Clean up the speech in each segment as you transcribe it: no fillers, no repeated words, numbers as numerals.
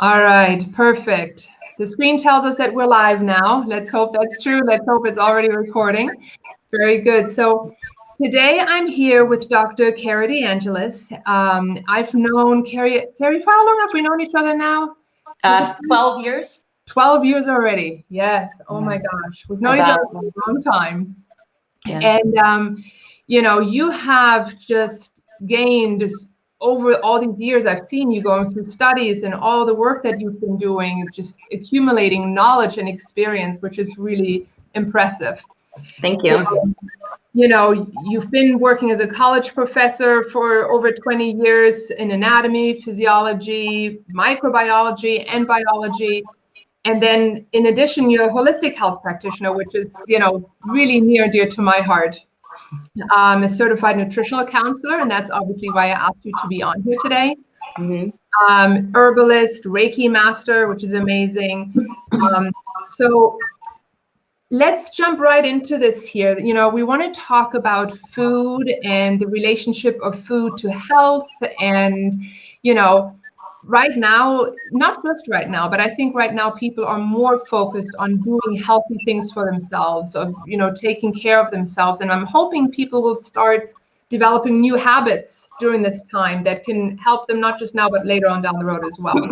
All right, perfect. The screen tells us that we're live now. Let's hope that's true. Let's hope it's already recording. Very good. So today I'm here with Dr. Keri DiAngelis. I've known Keri. Keri, for how long have we known each other now? 12 years. 12 years already. Yes. Oh my gosh. We've known each other for a long time. Yeah. And, you have just gained over all these years. I've seen you going through studies and all the work that you've been doing, just accumulating knowledge and experience, which is really impressive. Thank you. So, you've been working as a college professor for over 20 years in anatomy, physiology, microbiology, and biology. And then in addition, you're a holistic health practitioner, which is, really near and dear to my heart. I'm a certified nutritional counselor, and that's obviously why I asked you to be on here today. Mm-hmm. Herbalist, Reiki Master, which is amazing. So let's jump right into this here. We want to talk about food and the relationship of food to health. And, right now, not just right now, but I think right now people are more focused on doing healthy things for themselves, of, taking care of themselves. And I'm hoping people will start developing new habits during this time that can help them not just now, but later on down the road as well.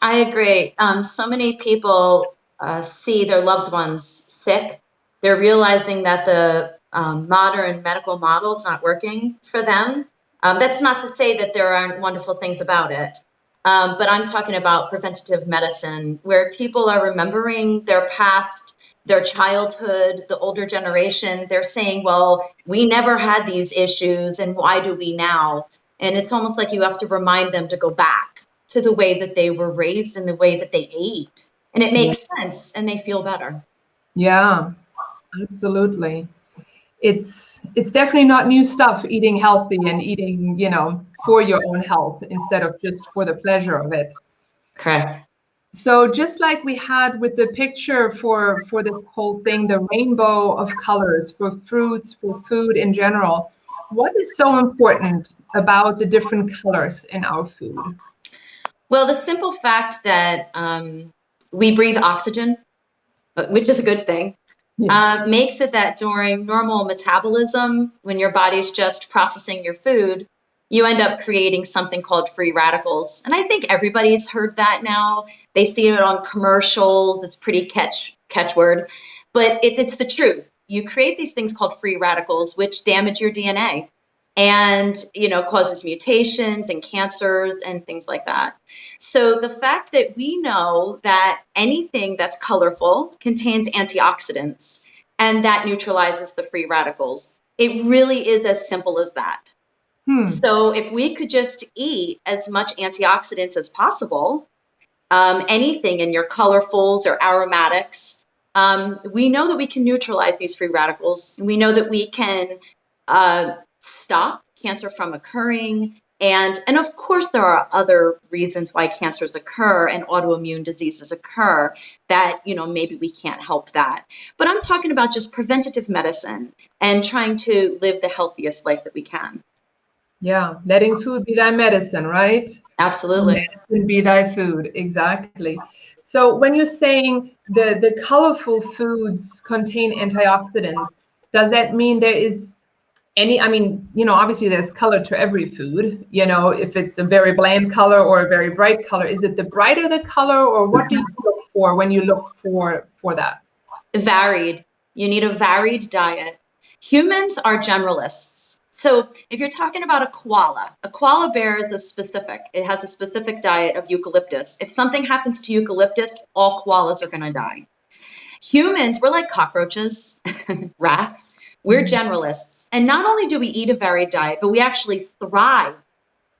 I agree. So many people see their loved ones sick. They're realizing that the modern medical model is not working for them. That's not to say that there aren't wonderful things about it. But I'm talking about preventative medicine, where people are remembering their past, their childhood, the older generation. They're saying, well, we never had these issues, and why do we now? And it's almost like you have to remind them to go back to the way that they were raised and the way that they ate. And it makes sense, and they feel better. Yeah, absolutely. It's definitely not new stuff, eating healthy and eating, for your own health instead of just for the pleasure of it. Correct. So just like we had with the picture for this whole thing, the rainbow of colors for fruits, for food in general, what is so important about the different colors in our food? Well, the simple fact that we breathe oxygen, which is a good thing, makes it that during normal metabolism, when your body's just processing your food, you end up creating something called free radicals. And I think everybody's heard that now. They see it on commercials. It's pretty catchword, but it's the truth. You create these things called free radicals, which damage your DNA and, causes mutations and cancers and things like that. So the fact that we know that anything that's colorful contains antioxidants and that neutralizes the free radicals, it really is as simple as that. So if we could just eat as much antioxidants as possible, anything in your colorfuls or aromatics, we know that we can neutralize these free radicals. And we know that we can stop cancer from occurring. And of course, there are other reasons why cancers occur and autoimmune diseases occur that, maybe we can't help that. But I'm talking about just preventative medicine and trying to live the healthiest life that we can. Yeah, letting food be thy medicine, right? Absolutely. Medicine be thy food, exactly. So when you're saying the colorful foods contain antioxidants, does that mean there is obviously there's color to every food, if it's a very bland color or a very bright color, is it the brighter the color, or what do you look for when you look for that? Varied. You need a varied diet. Humans are generalists. So if you're talking about a koala bear is it has a specific diet of eucalyptus. If something happens to eucalyptus, all koalas are going to die. Humans, we're like cockroaches, rats. We're generalists. And not only do we eat a varied diet, but we actually thrive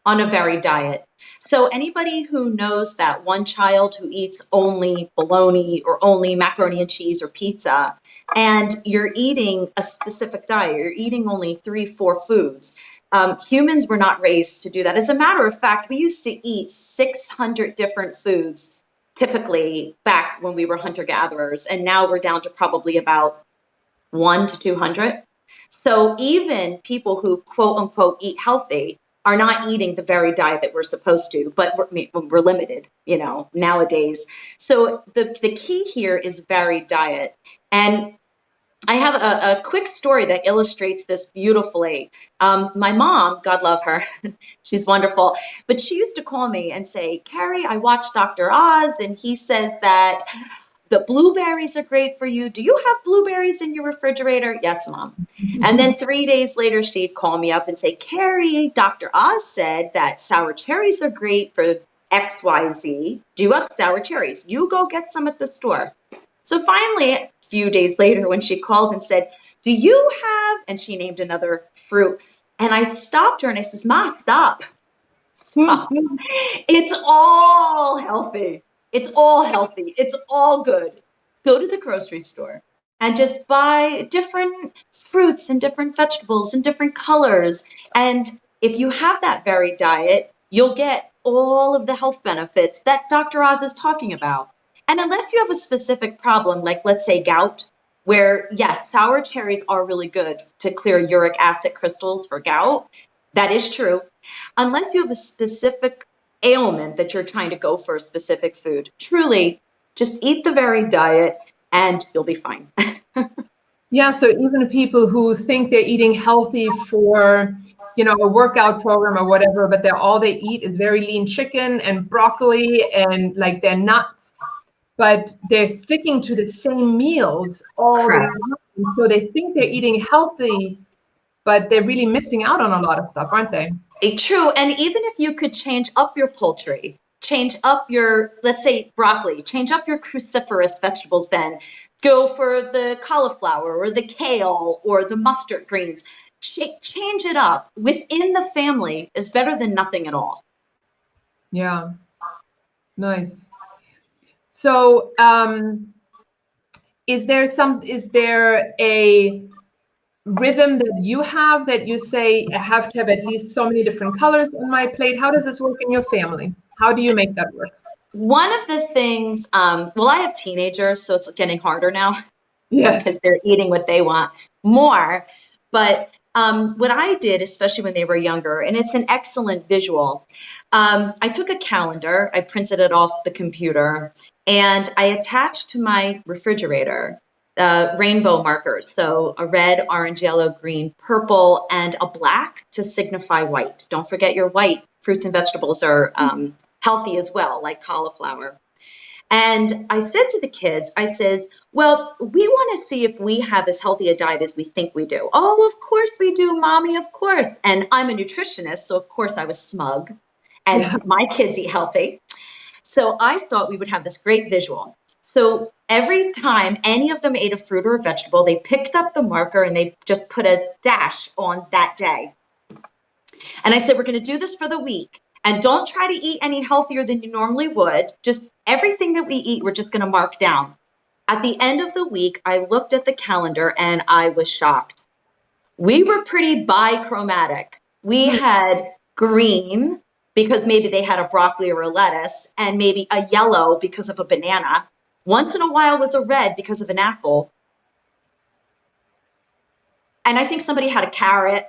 on a varied diet. So anybody who knows that one child who eats only bologna or only macaroni and cheese or pizza, and you're eating a specific diet, you're eating only 3-4 foods. Humans were not raised to do that. As a matter of fact, we used to eat 600 different foods, typically back when we were hunter-gatherers, and now we're down to probably about 1 to 200. So even people who quote unquote eat healthy are not eating the very diet that we're supposed to, but we're limited, nowadays. So the key here is varied diet. And I have a quick story that illustrates this beautifully. My mom, God love her, she's wonderful, but she used to call me and say, Keri, I watched Dr. Oz, and he says that the blueberries are great for you. Do you have blueberries in your refrigerator? Yes, Mom. And then 3 days later, she'd call me up and say, Keri, Dr. Oz said that sour cherries are great for XYZ. Do you have sour cherries? You go get some at the store. So finally, a few days later, when she called and said, do you have, and she named another fruit, and I stopped her and I says, Ma, stop. It's all healthy. It's all healthy. It's all good. Go to the grocery store and just buy different fruits and different vegetables and different colors. And if you have that varied diet, you'll get all of the health benefits that Dr. Oz is talking about. And unless you have a specific problem, like let's say gout, where yes, sour cherries are really good to clear uric acid crystals for gout. That is true. Unless you have a specific ailment that you're trying to go for a specific food, truly just eat the varied diet and you'll be fine. Yeah, so even people who think they're eating healthy for, a workout program or whatever, but all they eat is very lean chicken and broccoli and like their nuts, but they're sticking to the same meals all the time. So they think they're eating healthy, but they're really missing out on a lot of stuff, aren't they? True. And even if you could change up your poultry, change up your, let's say broccoli, change up your cruciferous vegetables, then go for the cauliflower or the kale or the mustard greens, change it up within the family is better than nothing at all. Yeah. Nice. So, is there a rhythm that you have that you say, I have to have at least so many different colors on my plate? How does this work in your family? How do you make that work? One of the things, well, I have teenagers, so it's getting harder now. Yes. Because they're eating what they want more. But what I did, especially when they were younger, and it's an excellent visual, I took a calendar, I printed it off the computer, and I attached to my refrigerator rainbow markers. So a red, orange, yellow, green, purple, and a black to signify white. Don't forget your white fruits and vegetables are healthy as well, like cauliflower. And I said to the kids, I said, well, we want to see if we have as healthy a diet as we think we do. Oh, of course we do, Mommy, of course. And I'm a nutritionist, so of course I was smug. And my kids eat healthy. So I thought we would have this great visual. So every time any of them ate a fruit or a vegetable, they picked up the marker and they just put a dash on that day. And I said, we're going to do this for the week. And don't try to eat any healthier than you normally would. Just everything that we eat, we're just going to mark down. At the end of the week, I looked at the calendar and I was shocked. We were pretty bichromatic. We had green because maybe they had a broccoli or a lettuce, and maybe a yellow because of a banana. Once in a while was a red because of an apple. And I think somebody had a carrot.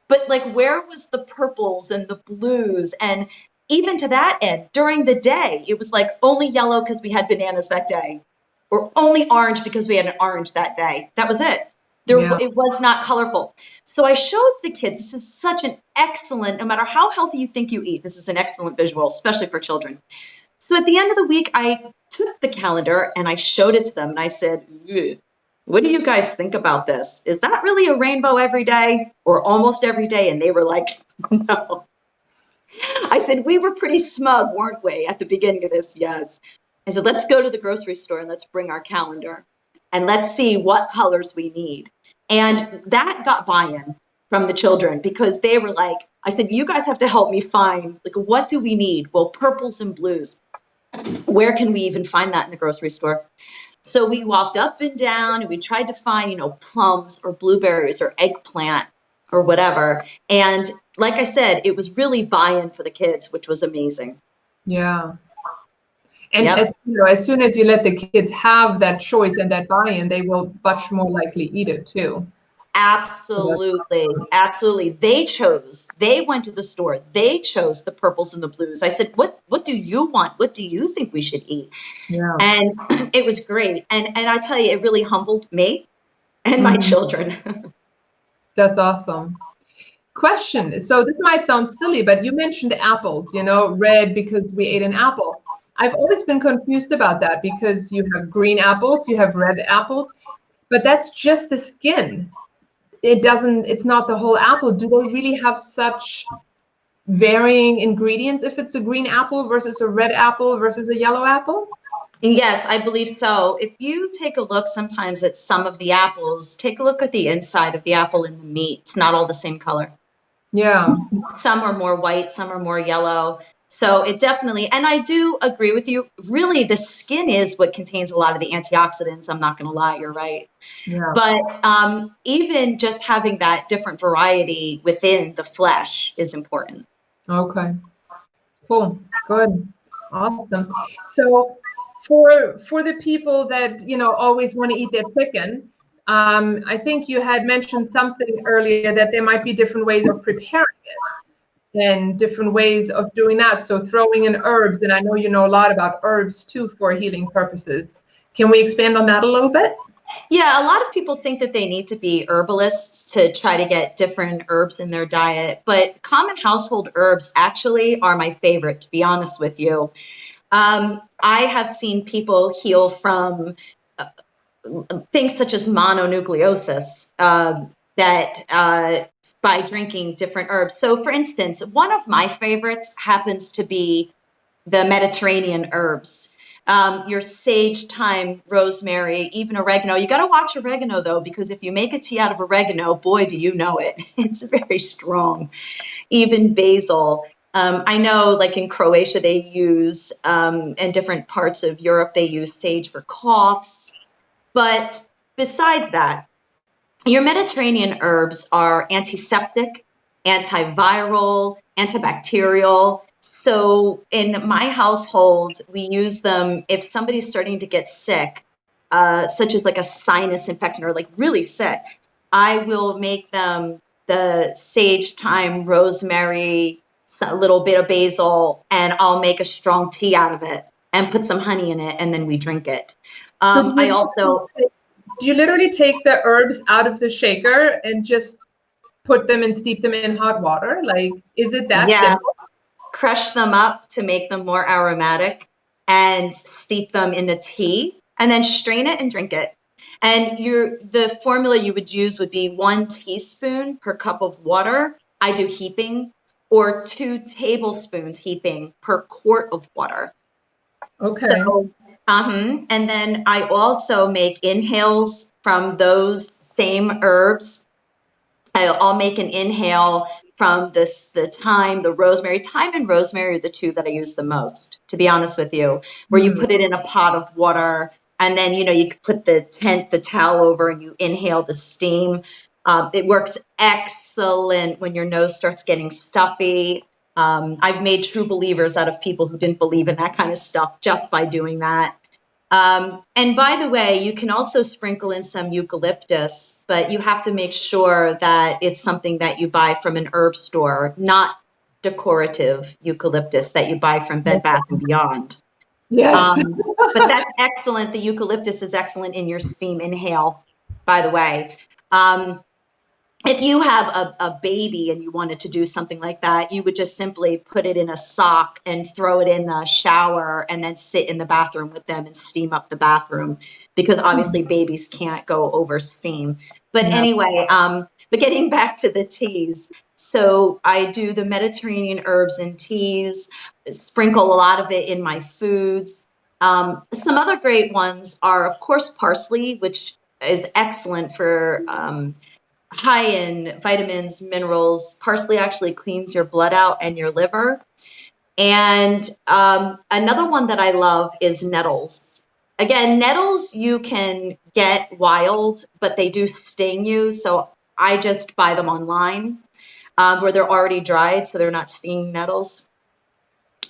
But like, where was the purples and the blues? And even to that end, during the day, it was like only yellow because we had bananas that day, or only orange because we had an orange that day. That was it. It was not colorful. So I showed the kids, this is such an excellent, no matter how healthy you think you eat, this is an excellent visual, especially for children. So at the end of the week, I took the calendar and I showed it to them. And I said, what do you guys think about this? Is that really a rainbow every day or almost every day? And they were like, no. I said, we were pretty smug, weren't we, at the beginning of this? Yes. I said, let's go to the grocery store and let's bring our calendar and let's see what colors we need. And that got buy-in from the children because they were like, I said, you guys have to help me find, like, what do we need? Well, purples and blues. Where can we even find that in the grocery store? So we walked up and down and we tried to find, plums or blueberries or eggplant or whatever. And like I said, it was really buy-in for the kids, which was amazing. Yeah. And as soon as you let the kids have that choice and that buy-in, they will much more likely eat it too. Absolutely. Absolutely. They went to the store. They chose the purples and the blues. I said, what do you want? What do you think we should eat? Yeah. And it was great. And I tell you, it really humbled me and my children. That's awesome. Question. So this might sound silly, but you mentioned apples, red because we ate an apple. I've always been confused about that because you have green apples, you have red apples, but that's just the skin. It's not the whole apple. Do they really have such varying ingredients if it's a green apple versus a red apple versus a yellow apple? Yes, I believe so. If you take a look sometimes at some of the apples, take a look at the inside of the apple and the meat. It's not all the same color. Yeah. Some are more white, some are more yellow. So it definitely, and I do agree with you. Really, the skin is what contains a lot of the antioxidants. I'm not going to lie, you're right. Yeah. But even just having that different variety within the flesh is important. Okay. Cool. Good. Awesome. So for the people that always want to eat their chicken, I think you had mentioned something earlier that there might be different ways of preparing it and different ways of doing that. So throwing in herbs, and I know you know a lot about herbs too for healing purposes. Can we expand on that a little bit? Yeah, a lot of people think that they need to be herbalists to try to get different herbs in their diet, but common household herbs actually are my favorite, to be honest with you. I have seen people heal from things such as mononucleosis by drinking different herbs. So, for instance, one of my favorites happens to be the Mediterranean herbs. Your sage, thyme, rosemary, even oregano. You got to watch oregano though, because if you make a tea out of oregano, boy, do you know it. It's very strong. Even basil. I know, like in Croatia, they use, and different parts of Europe, they use sage for coughs. But besides that, your Mediterranean herbs are antiseptic, antiviral, antibacterial. So in my household, we use them if somebody's starting to get sick, such as like a sinus infection or like really sick. I will make them the sage, thyme, rosemary, a little bit of basil, and I'll make a strong tea out of it and put some honey in it, and then we drink it. So do I also you literally take the herbs out of the shaker and just put them and steep them in hot water? Like, is it that yeah, simple? crush them up to make them more aromatic and steep them in a tea and then strain it and drink it. And the formula you would use would be 1 teaspoon per cup of water. I do heaping, or 2 tablespoons heaping per quart of water. Okay. So, and then I also make inhales from those same herbs. I'll make an inhale from the thyme, the rosemary. Thyme and rosemary are the two that I use the most, to be honest with you, where you put it in a pot of water and then, you put the towel over and you inhale the steam. It works excellent when your nose starts getting stuffy. I've made true believers out of people who didn't believe in that kind of stuff just by doing that. And by the way, you can also sprinkle in some eucalyptus, but you have to make sure that it's something that you buy from an herb store, not decorative eucalyptus that you buy from Bed Bath & Beyond. Yes. But that's excellent. The eucalyptus is excellent in your steam inhale, by the way. If you have a baby and you wanted to do something like that, you would just simply put it in a sock and throw it in the shower and then sit in the bathroom with them and steam up the bathroom, because obviously babies can't go over steam. But anyway, but getting back to the teas. So I do the Mediterranean herbs and teas, sprinkle a lot of it in my foods. Some other great ones are, of course, parsley, which is excellent for high in vitamins, minerals. Parsley actually cleans your blood out and your liver. And another one that I love is nettles. Again, nettles you can get wild, but they do sting you. So I just buy them online where they're already dried, so they're not stinging nettles.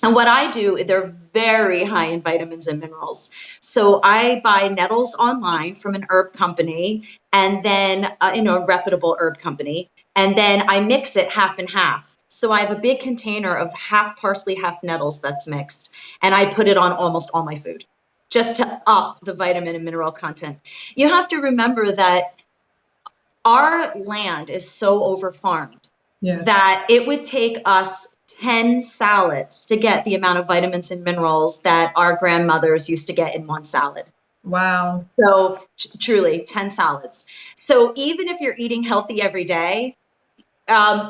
And what I do, they're very high in vitamins and minerals. So I buy Nettles online from an herb company, and then, a reputable herb company. And then I mix it half and half. So I have a big container of half parsley, half Nettles that's mixed. And I put it on almost all my food just to up the vitamin and mineral content. You have to remember that our land is so overfarmed that it would take us 10 salads to get the amount of vitamins and minerals that our grandmothers used to get in one salad. Wow. So truly 10 salads. So even if you're eating healthy every day,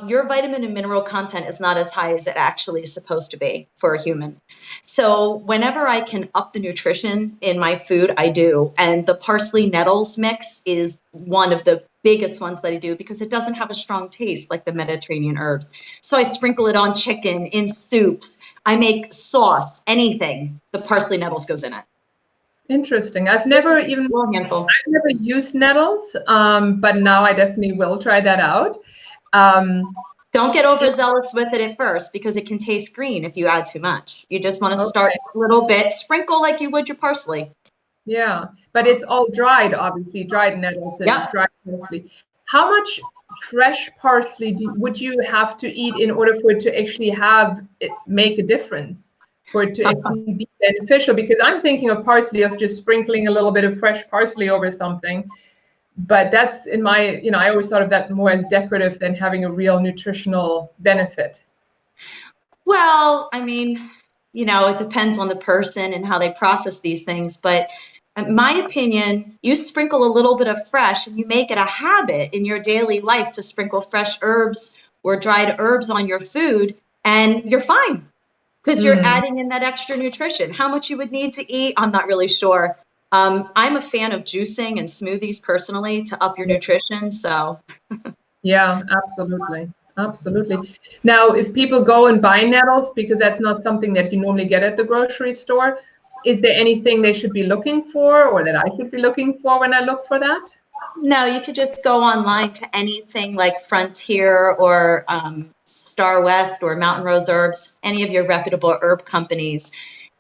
your vitamin and mineral content is not as high as it actually is supposed to be for a human. So whenever I can up the nutrition in my food, I do. And the parsley nettles mix is one of the biggest ones that I do because it doesn't have a strong taste like the Mediterranean herbs. So I sprinkle it on chicken, in soups. I make sauce, anything. The parsley nettles goes in it. Interesting. I've never used Nettles, but now I definitely will try that out. Don't get overzealous with it at first because it can taste green if you add too much. You just want to start a little bit, sprinkle like you would your parsley. Yeah, but it's all dried, obviously, dried nettles and dried parsley. How much fresh parsley would you have to eat in order for it to actually make a difference, for it to actually be beneficial? Because I'm thinking of parsley, of just sprinkling a little bit of fresh parsley over something. But that's in my, I always thought of that more as decorative than having a real nutritional benefit. Well, I mean, it depends on the person and how they process these things. But in my opinion, you sprinkle a little bit of fresh and you make it a habit in your daily life to sprinkle fresh herbs or dried herbs on your food, and you're fine because you're adding in that extra nutrition. How much you would need to eat, I'm not really sure. I'm a fan of juicing and smoothies personally to up your nutrition. So yeah, absolutely. Absolutely. Now, if people go and buy nettles, because that's not something that you normally get at the grocery store, is there anything they should be looking for, or that I should be looking for when I look for that? No, you could just go online to anything like Frontier or Star West or Mountain Rose Herbs, any of your reputable herb companies,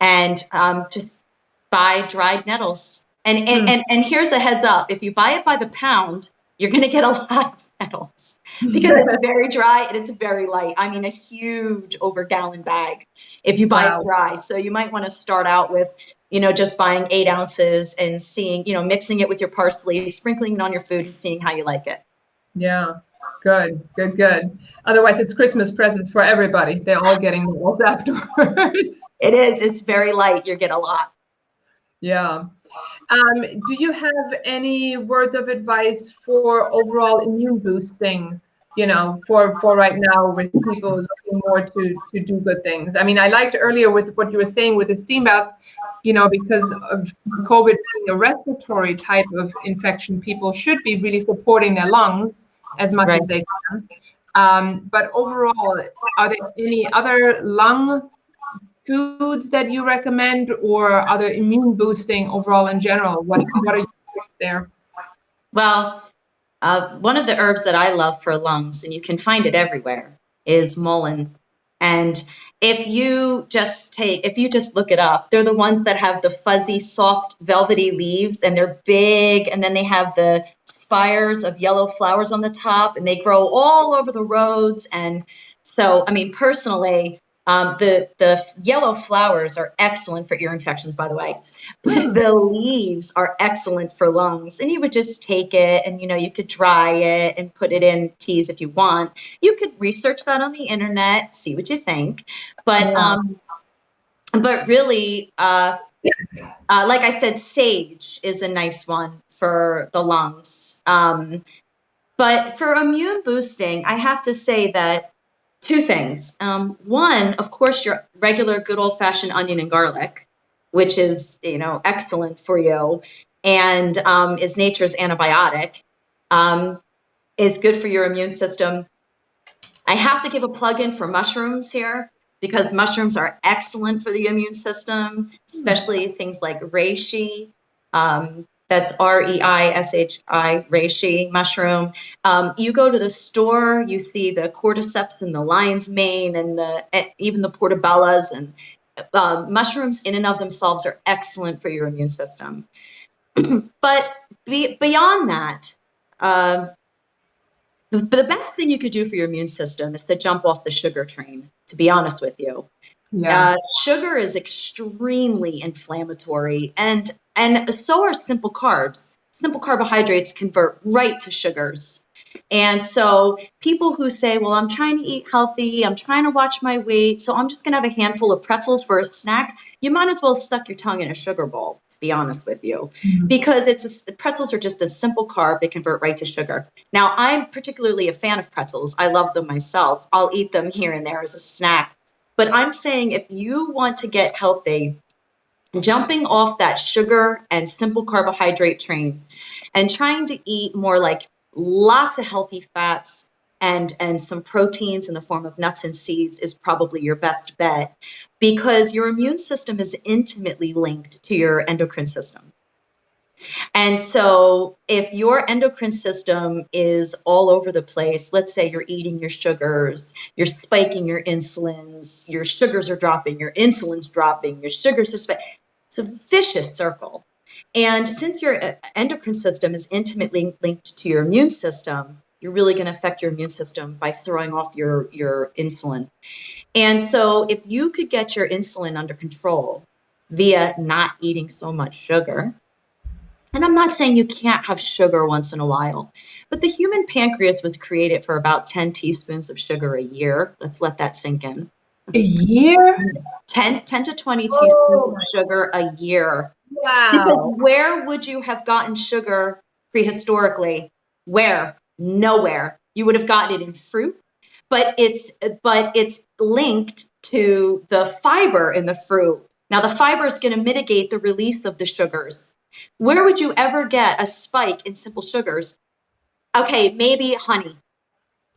and just buy dried nettles. And here's a heads up: if you buy it by the pound, you're going to get a lot of nettles because it's very dry and it's very light. I mean, a huge over gallon bag if you buy it dry. So you might want to start out with, just buying 8 ounces and seeing, mixing it with your parsley, sprinkling it on your food and seeing how you like it. Yeah, good. Otherwise, it's Christmas presents for everybody. They're all getting nettles afterwards. It is. It's very light. You get a lot. Yeah. Do you have any words of advice for overall immune boosting, for right now with people looking more to do good things? I mean, I liked earlier with what you were saying with the steam bath, because of COVID being a respiratory type of infection, people should be really supporting their lungs as much as they can. But overall, are there any other lung foods that you recommend, or other immune boosting overall in general? What are your tips there? Well, one of the herbs that I love for lungs, and you can find it everywhere, is mullein. And if you just look it up, they're the ones that have the fuzzy, soft, velvety leaves, and they're big, and then they have the spires of yellow flowers on the top, and they grow all over the roads. And so, I mean, personally, the yellow flowers are excellent for ear infections, by the way, but the leaves are excellent for lungs. And you would just take it and, you could dry it and put it in teas if you want. You could research that on the internet, see what you think. But, but really, like I said, sage is a nice one for the lungs. But for immune boosting, I have to say that 2 things. One, of course, your regular good old-fashioned onion and garlic, which is, excellent for you and is nature's antibiotic, is good for your immune system. I have to give a plug-in for mushrooms here because mushrooms are excellent for the immune system, especially things like reishi. That's reishi mushroom. You go to the store, you see the cordyceps and the lion's mane and even the portobellas, and mushrooms in and of themselves are excellent for your immune system. But beyond that, the best thing you could do for your immune system is to jump off the sugar train, to be honest with you. Yeah. Sugar is extremely inflammatory, and so are simple carbs. Simple carbohydrates convert right to sugars. And so people who say, well, I'm trying to eat healthy, I'm trying to watch my weight, so I'm just going to have a handful of pretzels for a snack, you might as well stuck your tongue in a sugar bowl, to be honest with you, because pretzels are just a simple carb. They convert right to sugar. Now, I'm particularly a fan of pretzels. I love them myself. I'll eat them here and there as a snack. But I'm saying if you want to get healthy, jumping off that sugar and simple carbohydrate train and trying to eat more like lots of healthy fats and some proteins in the form of nuts and seeds is probably your best bet, because your immune system is intimately linked to your endocrine system. And so if your endocrine system is all over the place, let's say you're eating your sugars, you're spiking your insulins, your sugars are dropping, your insulin's dropping, your sugars are spiking. It's a vicious circle. And since your endocrine system is intimately linked to your immune system, you're really going to affect your immune system by throwing off your insulin. And so if you could get your insulin under control via not eating so much sugar, and I'm not saying you can't have sugar once in a while, but the human pancreas was created for about 10 teaspoons of sugar a year. Let's let that sink in. A year? 10 to 20 teaspoons of sugar a year. Wow. Because where would you have gotten sugar prehistorically? Where? Nowhere. You would have gotten it in fruit, but it's linked to the fiber in the fruit. Now the fiber is going to mitigate the release of the sugars. Where would you ever get a spike in simple sugars? Okay, maybe honey.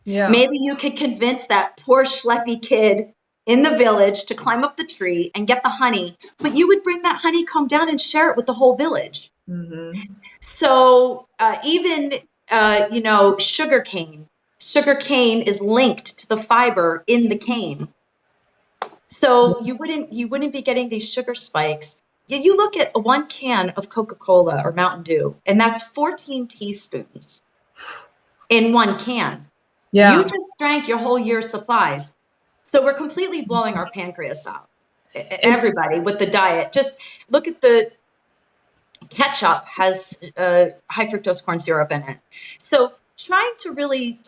Yeah. Maybe you could convince that poor schleppy kid in the village to climb up the tree and get the honey, but you would bring that honeycomb down and share it with the whole village. Mm-hmm. So even sugar cane is linked to the fiber in the cane. So you wouldn't be getting these sugar spikes. You look at one can of Coca-Cola or Mountain Dew, and that's 14 teaspoons in one can. Yeah. You just drank your whole year's supplies. So we're completely blowing our pancreas out. Everybody with the diet. Just look at the ketchup has high fructose corn syrup in it. So trying to really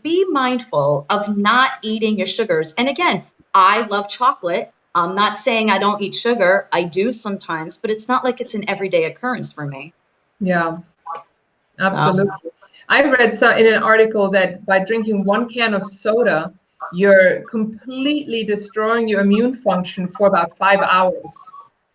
be mindful of not eating your sugars. And again, I love chocolate. I'm not saying I don't eat sugar. I do sometimes, but it's not like it's an everyday occurrence for me. Yeah, absolutely. So. I read in an article that by drinking one can of soda, you're completely destroying your immune function for about 5 hours.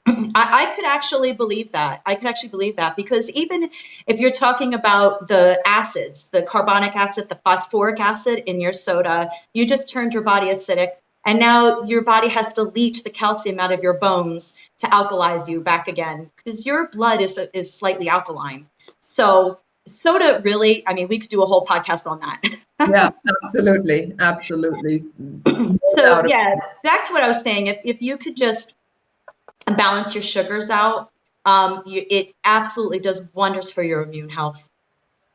I could actually believe that. Because even if you're talking about the acids, the carbonic acid, the phosphoric acid in your soda, you just turned your body acidic. And now your body has to leach the calcium out of your bones to alkalize you back again, because your blood is slightly alkaline. So soda really, we could do a whole podcast on that. Yeah, absolutely. Absolutely. So yeah, back to what I was saying. If you could just balance your sugars out, it absolutely does wonders for your immune health.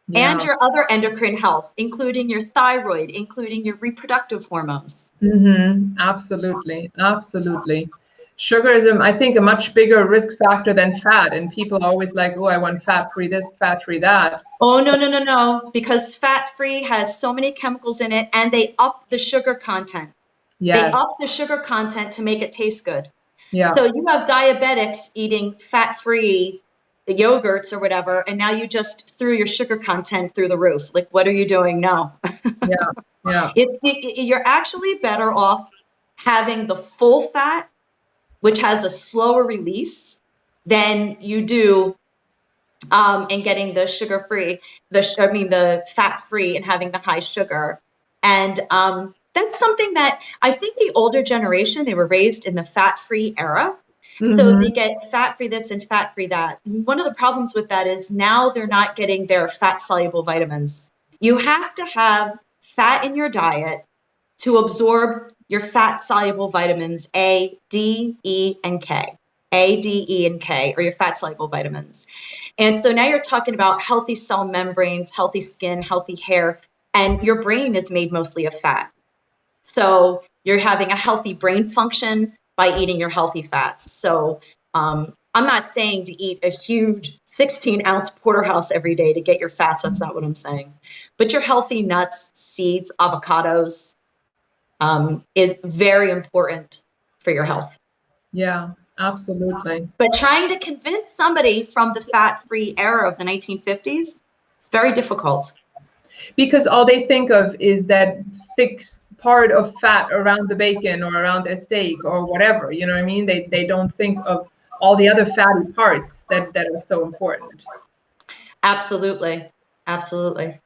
Yeah. And your other endocrine health, including your thyroid, including your reproductive hormones. Mm-hmm. Absolutely. Absolutely. Sugar is, I think, a much bigger risk factor than fat. And people are always like, oh, I want fat-free this, fat-free that. Oh, no. Because fat-free has so many chemicals in it, and they up the sugar content. Yes. They up the sugar content to make it taste good. Yeah. So you have diabetics eating fat-free yogurts or whatever, and now you just threw your sugar content through the roof. Like, what are you doing? No. Yeah. You're actually better off having the full fat, which has a slower release, than you do in getting the sugar-free, the fat-free and having the high sugar. And that's something that I think the older generation, they were raised in the fat-free era. So they get fat-free this and fat-free that. And one of the problems with that is now they're not getting their fat-soluble vitamins. You have to have fat in your diet to absorb your fat-soluble vitamins A, D, E, and K. A, D, E, and K are your fat-soluble vitamins. And so now you're talking about healthy cell membranes, healthy skin, healthy hair, and your brain is made mostly of fat. So you're having a healthy brain function by eating your healthy fats. So I'm not saying to eat a huge 16-ounce porterhouse every day to get your fats. That's not what I'm saying. But your healthy nuts, seeds, avocados is very important for your health. Yeah, absolutely. But trying to convince somebody from the fat-free era of the 1950s, it's very difficult. Because all they think of is that thick part of fat around the bacon or around a steak or whatever, you know what I mean? They don't think of all the other fatty parts that are so important. Absolutely. Absolutely.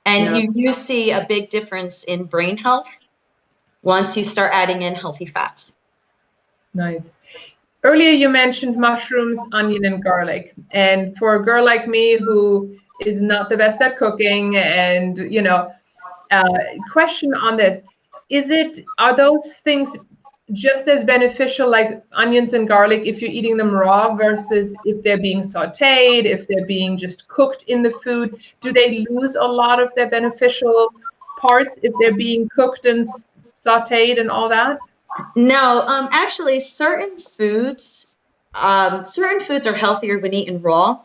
And you see a big difference in brain health once you start adding in healthy fats. Nice. Earlier you mentioned mushrooms, onion, and garlic. And for a girl like me who is not the best at cooking and, question on this, are those things just as beneficial like onions and garlic if you're eating them raw versus if they're being sauteed, if they're being just cooked in the food? Do they lose a lot of their beneficial parts if they're being cooked and sauteed and all that? No, actually certain foods are healthier when eaten raw,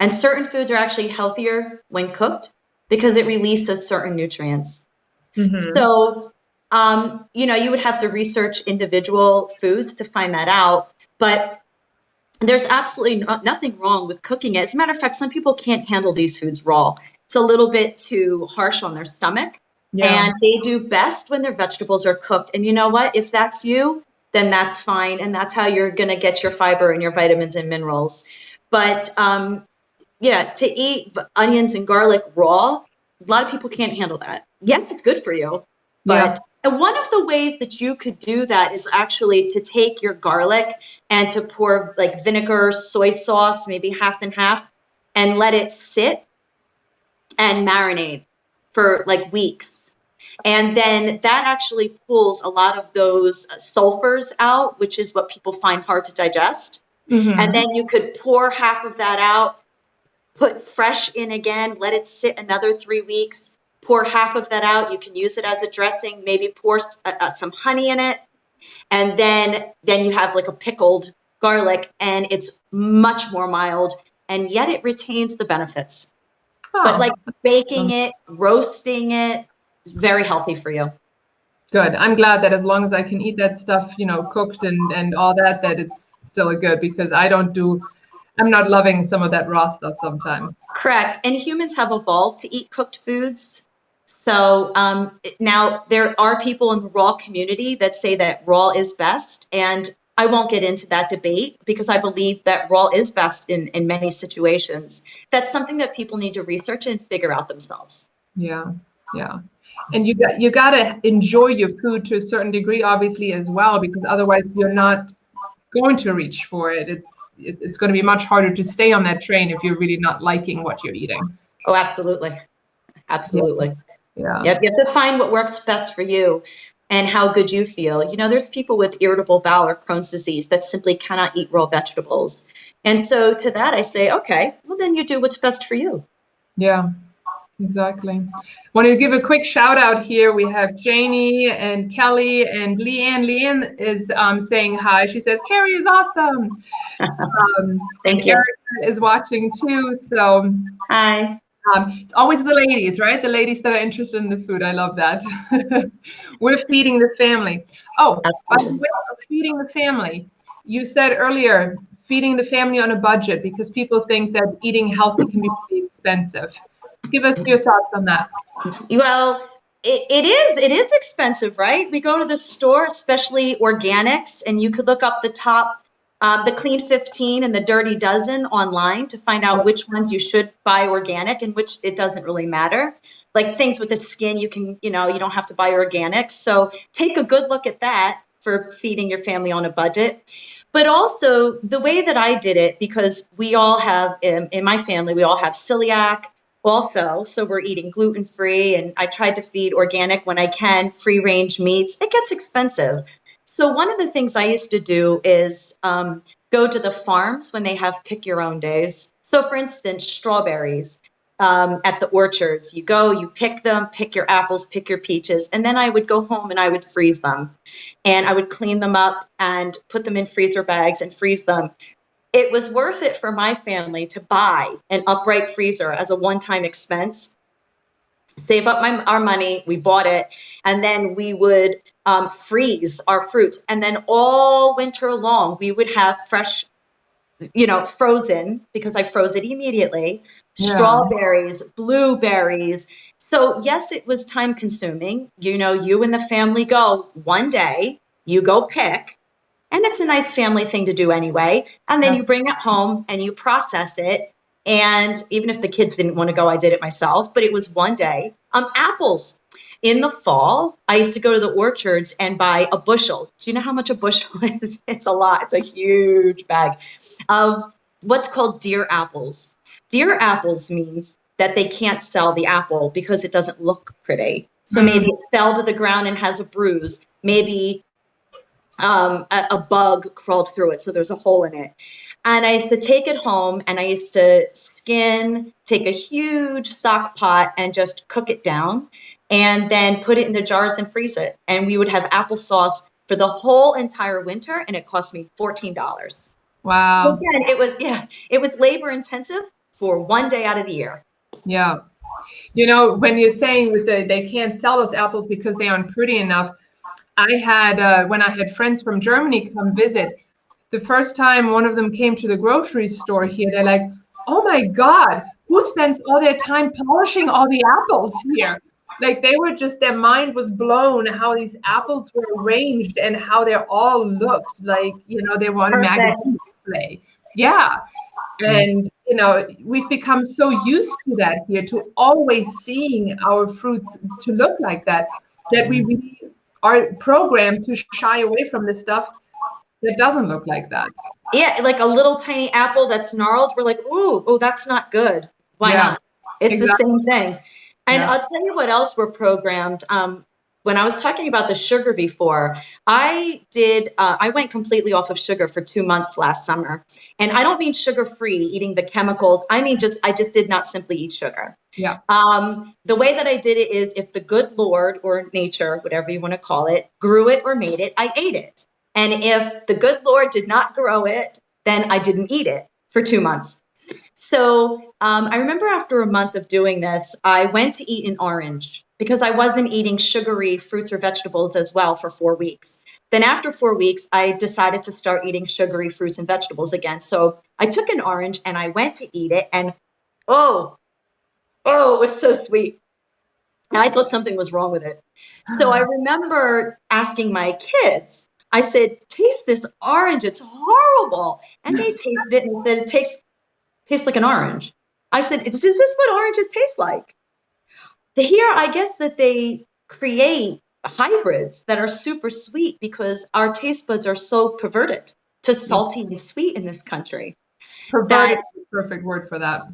and certain foods are actually healthier when cooked because it releases certain nutrients. So, you would have to research individual foods to find that out, but there's absolutely nothing wrong with cooking it. As a matter of fact, some people can't handle these foods raw. It's a little bit too harsh on their stomach. Yeah. And they do best when their vegetables are cooked. And you know what? If that's you, then that's fine. And that's how you're going to get your fiber and your vitamins and minerals. But to eat onions and garlic raw, a lot of people can't handle that. Yes, it's good for you. But and one of the ways that you could do that is actually to take your garlic and to pour like vinegar, soy sauce, maybe half and half, and let it sit and marinate for like weeks. And then that actually pulls a lot of those sulfurs out, which is what people find hard to digest. And then you could pour half of that out, put fresh in again, let it sit another 3 weeks, pour half of that out. You can use it as a dressing, maybe pour some honey in it. And then you have like a pickled garlic, and it's much more mild, and yet it retains the benefits. But like baking it, roasting it is very healthy for you. Good. I'm glad that as long as I can eat that stuff, cooked and all that it's still good, because I'm not loving some of that raw stuff sometimes. Correct. And humans have evolved to eat cooked foods. So now there are people in the raw community that say that raw is best. And I won't get into that debate because I believe that raw is best in many situations. That's something that people need to research and figure out themselves. Yeah. Yeah. And you got to enjoy your food to a certain degree, obviously, as well, because otherwise you're not going to reach for it. It's going to be much harder to stay on that train if you're really not liking what you're eating. Oh, absolutely. Absolutely. Yeah. Yep. You have to find what works best for you and how good you feel. There's people with irritable bowel or Crohn's disease that simply cannot eat raw vegetables. And so to that, I say, okay, well, then you do what's best for you. Yeah, exactly. Want to give a quick shout out here. We have Janie and Kelly and Leanne. Leanne is saying hi. She says, Keri is awesome. Thank you. Erica is watching too. So hi. It's always the ladies, right? The ladies that are interested in the food. I love that. We're feeding the family. Oh, by the way, feeding the family. You said earlier, feeding the family on a budget, because people think that eating healthy can be pretty expensive. Give us your thoughts on that. Well, it is expensive, right? We go to the store, especially organics, and you could look up the top, the Clean 15 and the Dirty Dozen online to find out which ones you should buy organic and which it doesn't really matter. Like things with the skin, you don't have to buy organic. So take a good look at that for feeding your family on a budget. But also the way that I did it, because we all have, in my family, we all have celiac also. So we're eating gluten-free, and I tried to feed organic when I can, free-range meats. It gets expensive. So one of the things I used to do is go to the farms when they have pick your own days. So for instance, strawberries. At the orchards, you go, you pick them, pick your apples, pick your peaches, and then I would go home and I would freeze them, and I would clean them up and put them in freezer bags and freeze them. It was worth it for my family to buy an upright freezer as a one-time expense, save up our money, we bought it, and then we would freeze our fruits, and then all winter long we would have fresh, frozen, because I froze it immediately. Yeah. Strawberries, blueberries. So yes, it was time consuming. You and the family go one day, you go pick, and it's a nice family thing to do anyway. And then you bring it home and you process it. And even if the kids didn't want to go, I did it myself, but it was one day. Apples. In the fall, I used to go to the orchards and buy a bushel. Do you know how much a bushel is? It's a lot. It's a huge bag of what's called deer apples. Deer apples means that they can't sell the apple because it doesn't look pretty. So maybe it fell to the ground and has a bruise. Maybe a bug crawled through it, so there's a hole in it. And I used to take it home, and I used to take a huge stock pot and just cook it down, and then put it in the jars and freeze it. And we would have applesauce for the whole entire winter, and it cost me $14. Wow. So again, it was labor intensive for one day out of the year. Yeah. When you're saying they can't sell those apples because they aren't pretty enough, I had, when I had friends from Germany come visit, the first time one of them came to the grocery store here, they're like, oh my God, who spends all their time polishing all the apples here? Like their mind was blown how these apples were arranged and how they all looked like, they were on a magazine display. Yeah. And, we've become so used to that here, to always seeing our fruits to look like that we really are programmed to shy away from the stuff that doesn't look like that. Yeah, like a little tiny apple that's gnarled. We're like, oh, that's not good. Why not? It's the same thing. And I'll tell you what else we're programmed. When I was talking about the sugar before, I went completely off of sugar for 2 months last summer. And I don't mean sugar-free, eating the chemicals. I mean, I just did not simply eat sugar. Yeah. The way that I did it is, if the good Lord, or nature, whatever you want to call it, grew it or made it, I ate it. And if the good Lord did not grow it, then I didn't eat it for 2 months. So I remember after a month of doing this, I went to eat an orange because I wasn't eating sugary fruits or vegetables as well for 4 weeks. Then after 4 weeks, I decided to start eating sugary fruits and vegetables again. So I took an orange and I went to eat it, and oh, it was so sweet. And I thought something was wrong with it. So I remember asking my kids, I said, taste this orange, it's horrible. And they tasted it and said, it tastes like an orange. I said, is this what oranges taste like? Here, I guess that they create hybrids that are super sweet because our taste buds are so perverted to salty and sweet in this country. Perverted is the perfect word for that.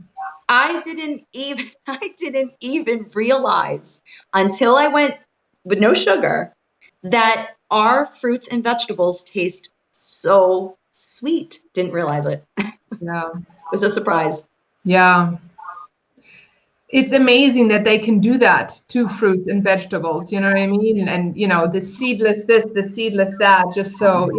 I didn't even realize until I went with no sugar that our fruits and vegetables taste so sweet. Didn't realize it. Yeah. It was a surprise. Yeah. It's amazing that they can do that to fruits and vegetables, you know what I mean? And the seedless this, the seedless that, just so,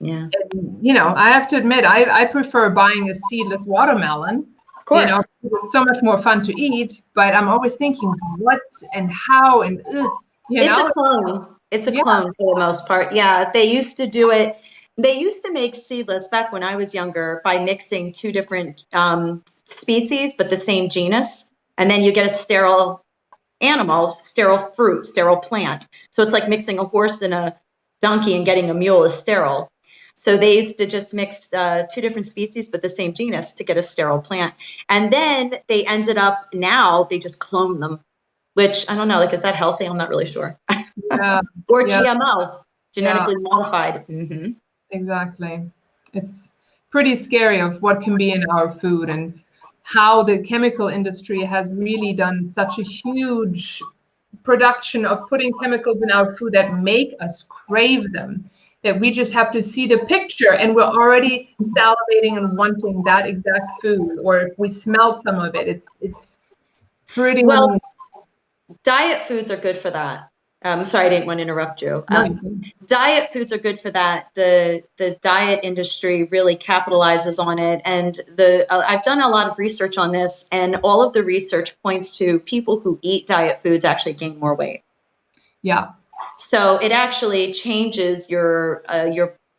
Yeah. And, I have to admit, I prefer buying a seedless watermelon. Of course. It's so much more fun to eat, but I'm always thinking what and how and It's a clone. It's a clone for the most part. Yeah, they used to do it. They used to make seedless back when I was younger by mixing 2 different species, but the same genus. And then you get a sterile animal, sterile fruit, sterile plant. So it's like mixing a horse and a donkey and getting a mule is sterile. So they used to just mix 2 different species, but the same genus, to get a sterile plant. And then they ended up, now they just clone them, which I don't know, is that healthy? I'm not really sure. Yeah. Or GMO, genetically modified. Mm-hmm. Exactly. It's pretty scary of what can be in our food and how the chemical industry has really done such a huge production of putting chemicals in our food that make us crave them, that we just have to see the picture and we're already salivating and wanting that exact food, or if we smell some of it, it's pretty Well, diet foods are good for that. Sorry, I didn't want to interrupt you. Diet foods are good for that. The diet industry really capitalizes on it. And I've done a lot of research on this, and all of the research points to people who eat diet foods actually gain more weight. Yeah. So it actually changes your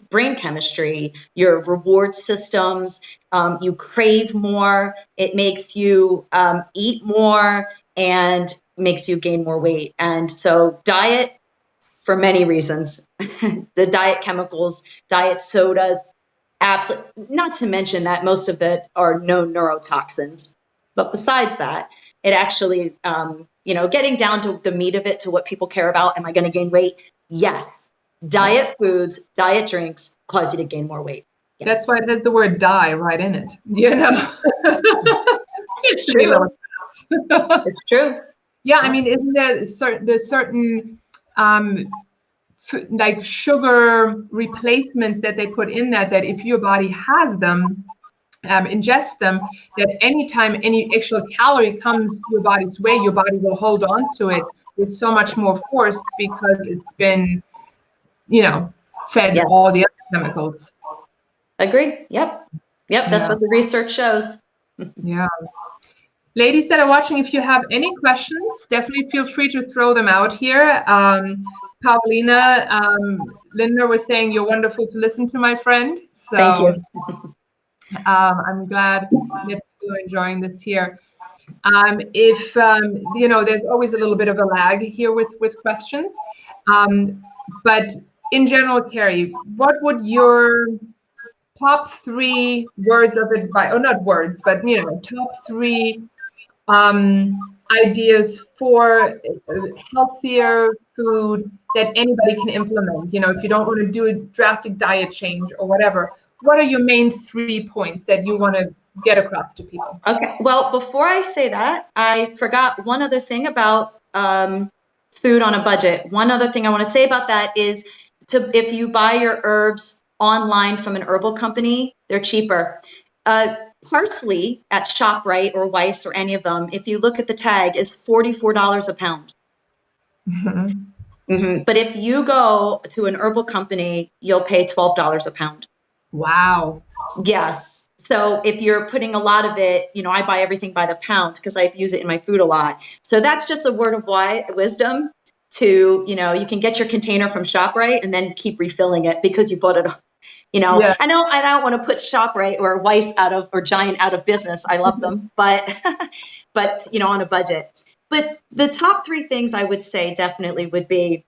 brain chemistry, your reward systems. You crave more. It makes you eat more and makes you gain more weight. And so diet, for many reasons, the diet chemicals, diet sodas, absolutely, not to mention that most of it are known neurotoxins. But besides that, it actually, getting down to the meat of it, to what people care about, am I going to gain weight? Yes. Diet foods, diet drinks cause you to gain more weight. Yes. That's why there's the word die right in it. It's true. It's true. Yeah, I mean, isn't there certain like sugar replacements that they put in that if your body has them, ingest them, that anytime any extra calorie comes your body's way, your body will hold on to it with so much more force because it's been, fed all the other chemicals. Agree. Yep. That's what the research shows. Yeah. Ladies that are watching, if you have any questions, definitely feel free to throw them out here. Paulina, Linda was saying you're wonderful to listen to, my friend. So thank you. I'm glad that you're enjoying this here. If there's always a little bit of a lag here with questions, but in general, Keri, what would your top 3 words of advice, or not words, but top 3 ideas for healthier food that anybody can implement? If you don't want to do a drastic diet change or whatever, what are your main 3 points that you want to get across to people? Okay. Well, before I say that, I forgot one other thing about food on a budget. One other thing I want to say about that is if you buy your herbs online from an herbal company, they're cheaper. Parsley at ShopRite or Weiss or any of them, if you look at the tag, is $44 a pound. But if you go to an herbal company, you'll pay $12 a pound. Wow. Yes. So if you're putting a lot of it, I buy everything by the pound because I use it in my food a lot. So that's just a word of wisdom to, you can get your container from ShopRite and then keep refilling it because you bought it. Yeah. I don't want to put ShopRite or Weiss or Giant out of business. I love them, but on a budget. But the top 3 things I would say definitely would be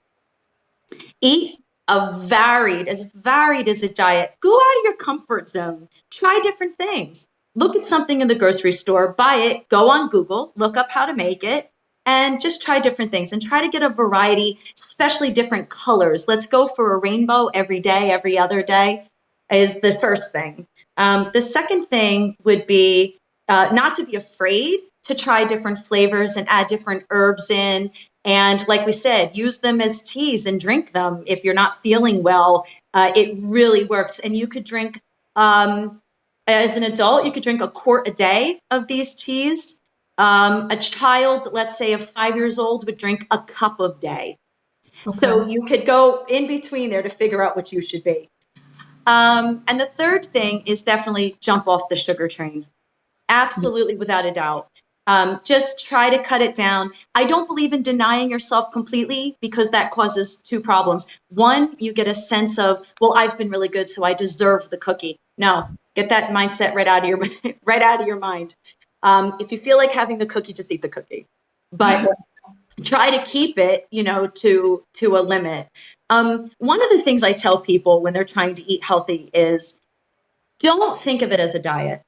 eat as varied as a diet. Go out of your comfort zone. Try different things. Look at something in the grocery store, buy it, go on Google, look up how to make it, and just try different things and try to get a variety, especially different colors. Let's go for a rainbow every day, every other day is the first thing. The second thing would be not to be afraid to try different flavors and add different herbs in. And like we said, use them as teas and drink them. If you're not feeling well, it really works. And you could drink, as an adult, you could drink a quart a day of these teas. A child, let's say of 5 years old, would drink a cup a day. Okay. So you could go in between there to figure out what you should be. And the third thing is definitely jump off the sugar train. Absolutely, without a doubt. Just try to cut it down. I don't believe in denying yourself completely because that causes 2 problems. One, you get a sense of, well, I've been really good, so I deserve the cookie. No, get that mindset right out of your mind. If you feel like having the cookie, just eat the cookie. But try to keep it, to a limit. One of the things I tell people when they're trying to eat healthy is don't think of it as a diet.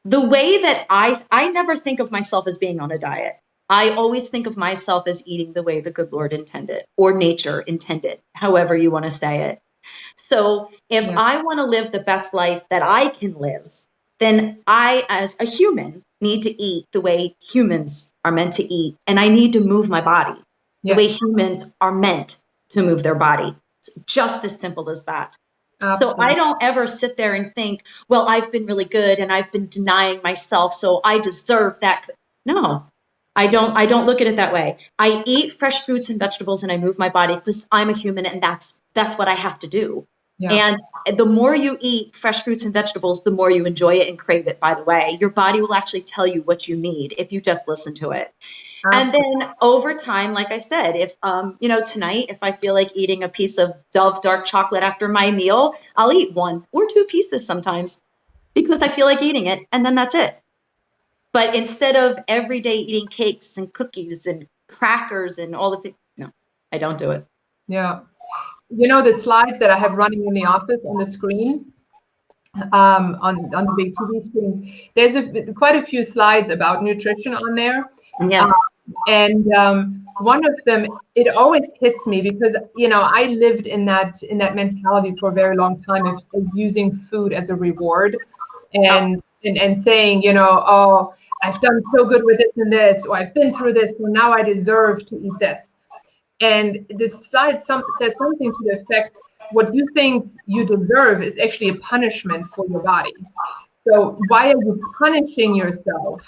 The way that I never think of myself as being on a diet. I always think of myself as eating the way the good Lord intended or nature intended, however you want to say it. So if I want to live the best life that I can live, then I, as a human, need to eat the way humans are meant to eat. And I need to move my body the way humans are meant to move their body. It's just as simple as that. Absolutely. So I don't ever sit there and think, well, I've been really good and I've been denying myself, so I deserve that. No, I don't look at it that way. I eat fresh fruits and vegetables and I move my body because I'm a human and that's what I have to do. And the more you eat fresh fruits and vegetables, the more you enjoy it and crave it, by the way. Your body will actually tell you what you need if you just listen to it. And then over time, like I said, if, tonight, if I feel like eating a piece of Dove dark chocolate after my meal, I'll eat 1 or 2 pieces sometimes because I feel like eating it. And then that's it. But instead of every day eating cakes and cookies and crackers and all the things, no, I don't do it. Yeah. The slides that I have running in the office on the screen, on the big TV screens, there's quite a few slides about nutrition on there. Yes. And one of them, it always hits me because, I lived in that mentality for a very long time of using food as a reward and saying, oh, I've done so good with this and this, or I've been through this, so now I deserve to eat this. And this slide says something to the effect, what you think you deserve is actually a punishment for your body. So why are you punishing yourself,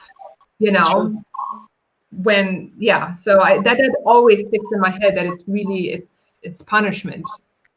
when, so that always sticks in my head, that it's really, it's punishment.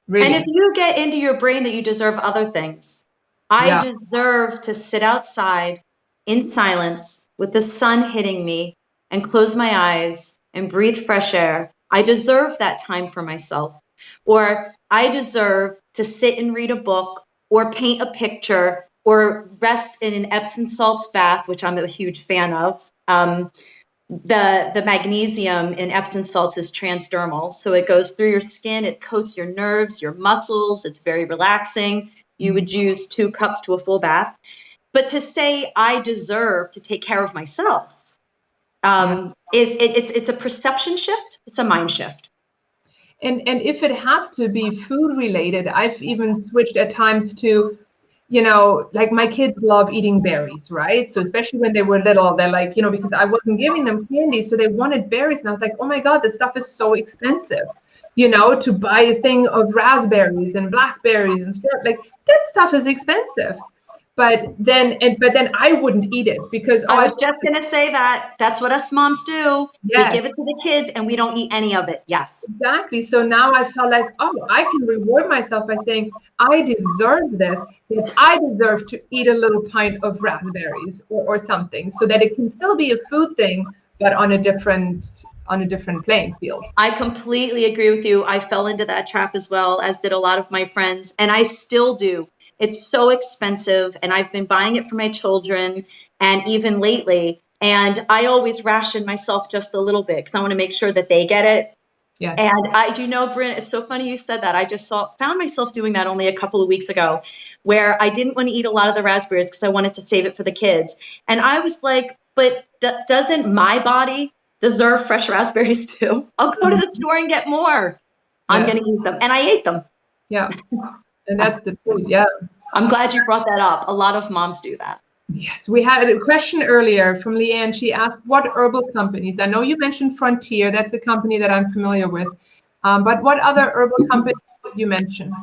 Really. And if you get into your brain that you deserve other things, I deserve to sit outside in silence with the sun hitting me and close my eyes and breathe fresh air. I deserve that time for myself. Or I deserve to sit and read a book or paint a picture or rest in an Epsom salts bath, which I'm a huge fan of. The magnesium in Epsom salts is transdermal. So it goes through your skin, it coats your nerves, your muscles. It's very relaxing. You would use 2 cups to a full bath. But to say I deserve to take care of myself, it's a perception shift. It's a mind shift. And if it has to be food related, I've even switched at times to, like my kids love eating berries, right? So especially when they were little, they're like, because I wasn't giving them candy, so they wanted berries. And I was like, oh my God, this stuff is so expensive, to buy a thing of raspberries and blackberries and stuff, like that stuff is expensive. But then I wouldn't eat it because I was just going to say that's what us moms do. Yes. We give it to the kids and we don't eat any of it. Yes. Exactly. So now I felt like, oh, I can reward myself by saying, I deserve this. Yes, I deserve to eat a little pint of raspberries or something, so that it can still be a food thing, but on a different playing field. I completely agree with you. I fell into that trap as well, as did a lot of my friends, and I still do. It's so expensive, and I've been buying it for my children, and even lately, and I always ration myself just a little bit because I want to make sure that they get it. Yes. And Bryn, it's so funny you said that. I just found myself doing that only a couple of weeks ago, where I didn't want to eat a lot of the raspberries because I wanted to save it for the kids. And I was like, but doesn't my body deserve fresh raspberries too? I'll go to the store and get more. I'm going to eat them. And I ate them. Yeah. And that's the truth. Yeah. I'm glad you brought that up. A lot of moms do that. Yes, we had a question earlier from Leanne. She asked, what herbal companies? I know you mentioned Frontier. That's a company that I'm familiar with. But what other herbal companies did you mention?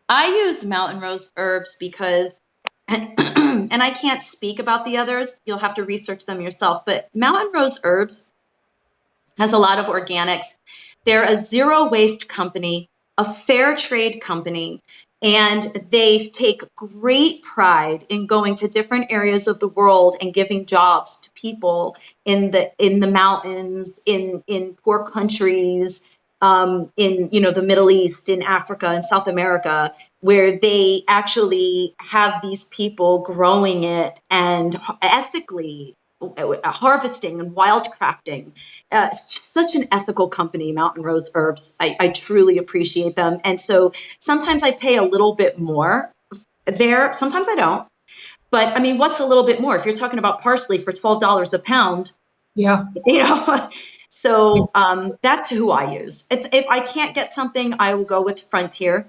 I use Mountain Rose Herbs because, and I can't speak about the others. You'll have to research them yourself. But Mountain Rose Herbs has a lot of organics. They're a zero waste company, a fair trade company. And they take great pride in going to different areas of the world and giving jobs to people in the mountains, in poor countries, in the Middle East, in Africa, and South America, where they actually have these people growing it and ethically harvesting and wildcrafting. It's such an ethical company, Mountain Rose Herbs. I truly appreciate them. And so sometimes I pay a little bit more there. Sometimes I don't. But I mean, what's a little bit more? If you're talking about parsley for $12 a pound, so that's who I use. If I can't get something, I will go with Frontier.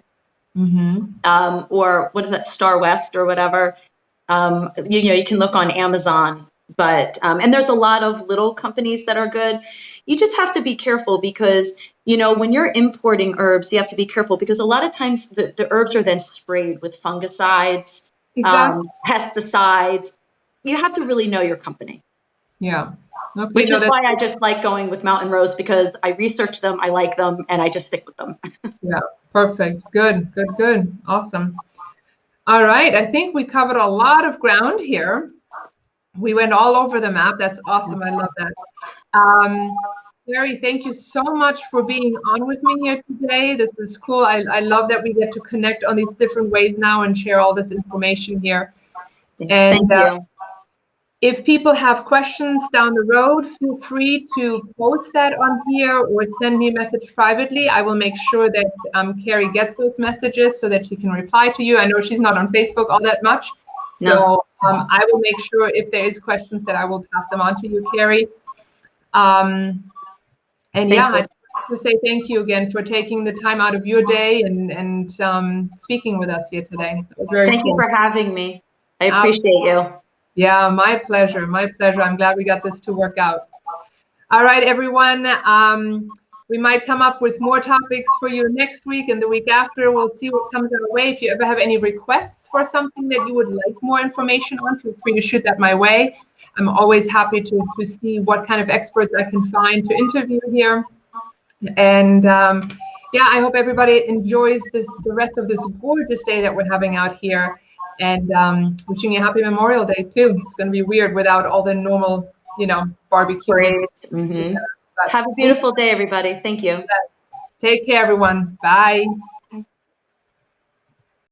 or what is that, Star West or whatever. You can look on Amazon, but and there's a lot of little companies that are good. You just have to be careful because, when you're importing herbs, you have to be careful because a lot of times the herbs are then sprayed with fungicides, pesticides. You have to really know your company. Yeah. Okay, which is why I just like going with Mountain Rose, because I research them, I like them, and I just stick with them. Yeah, perfect. Good. Awesome. All right. I think we covered a lot of ground here. We went all over the map. That's awesome. I love that. Keri, thank you so much for being on with me here today. This is cool. I love that we get to connect on these different ways now and share all this information here. Yes, and thank you. If people have questions down the road, feel free to post that on here or send me a message privately. I will make sure that Keri gets those messages so that she can reply to you. I know she's not on Facebook all that much. So I will make sure if there is questions that I will pass them on to you, Keri. And yeah, I just want to say thank you again for taking the time out of your day and speaking with us here today. It was very cool. Thank you for having me. I appreciate you. Yeah, my pleasure. My pleasure. I'm glad we got this to work out. All right, everyone. We might come up with more topics for you next week and the week after. We'll see what comes our way. If you ever have any requests for something that you would like more information on, feel free to shoot that my way. I'm always happy to see what kind of experts I can find to interview here. And yeah, I hope everybody enjoys the rest of this gorgeous day that we're having out here. And wishing you a happy Memorial Day too. It's going to be weird without all the normal, barbecue. Great. Have a beautiful day, everybody. Thank you. Take care, everyone. Bye.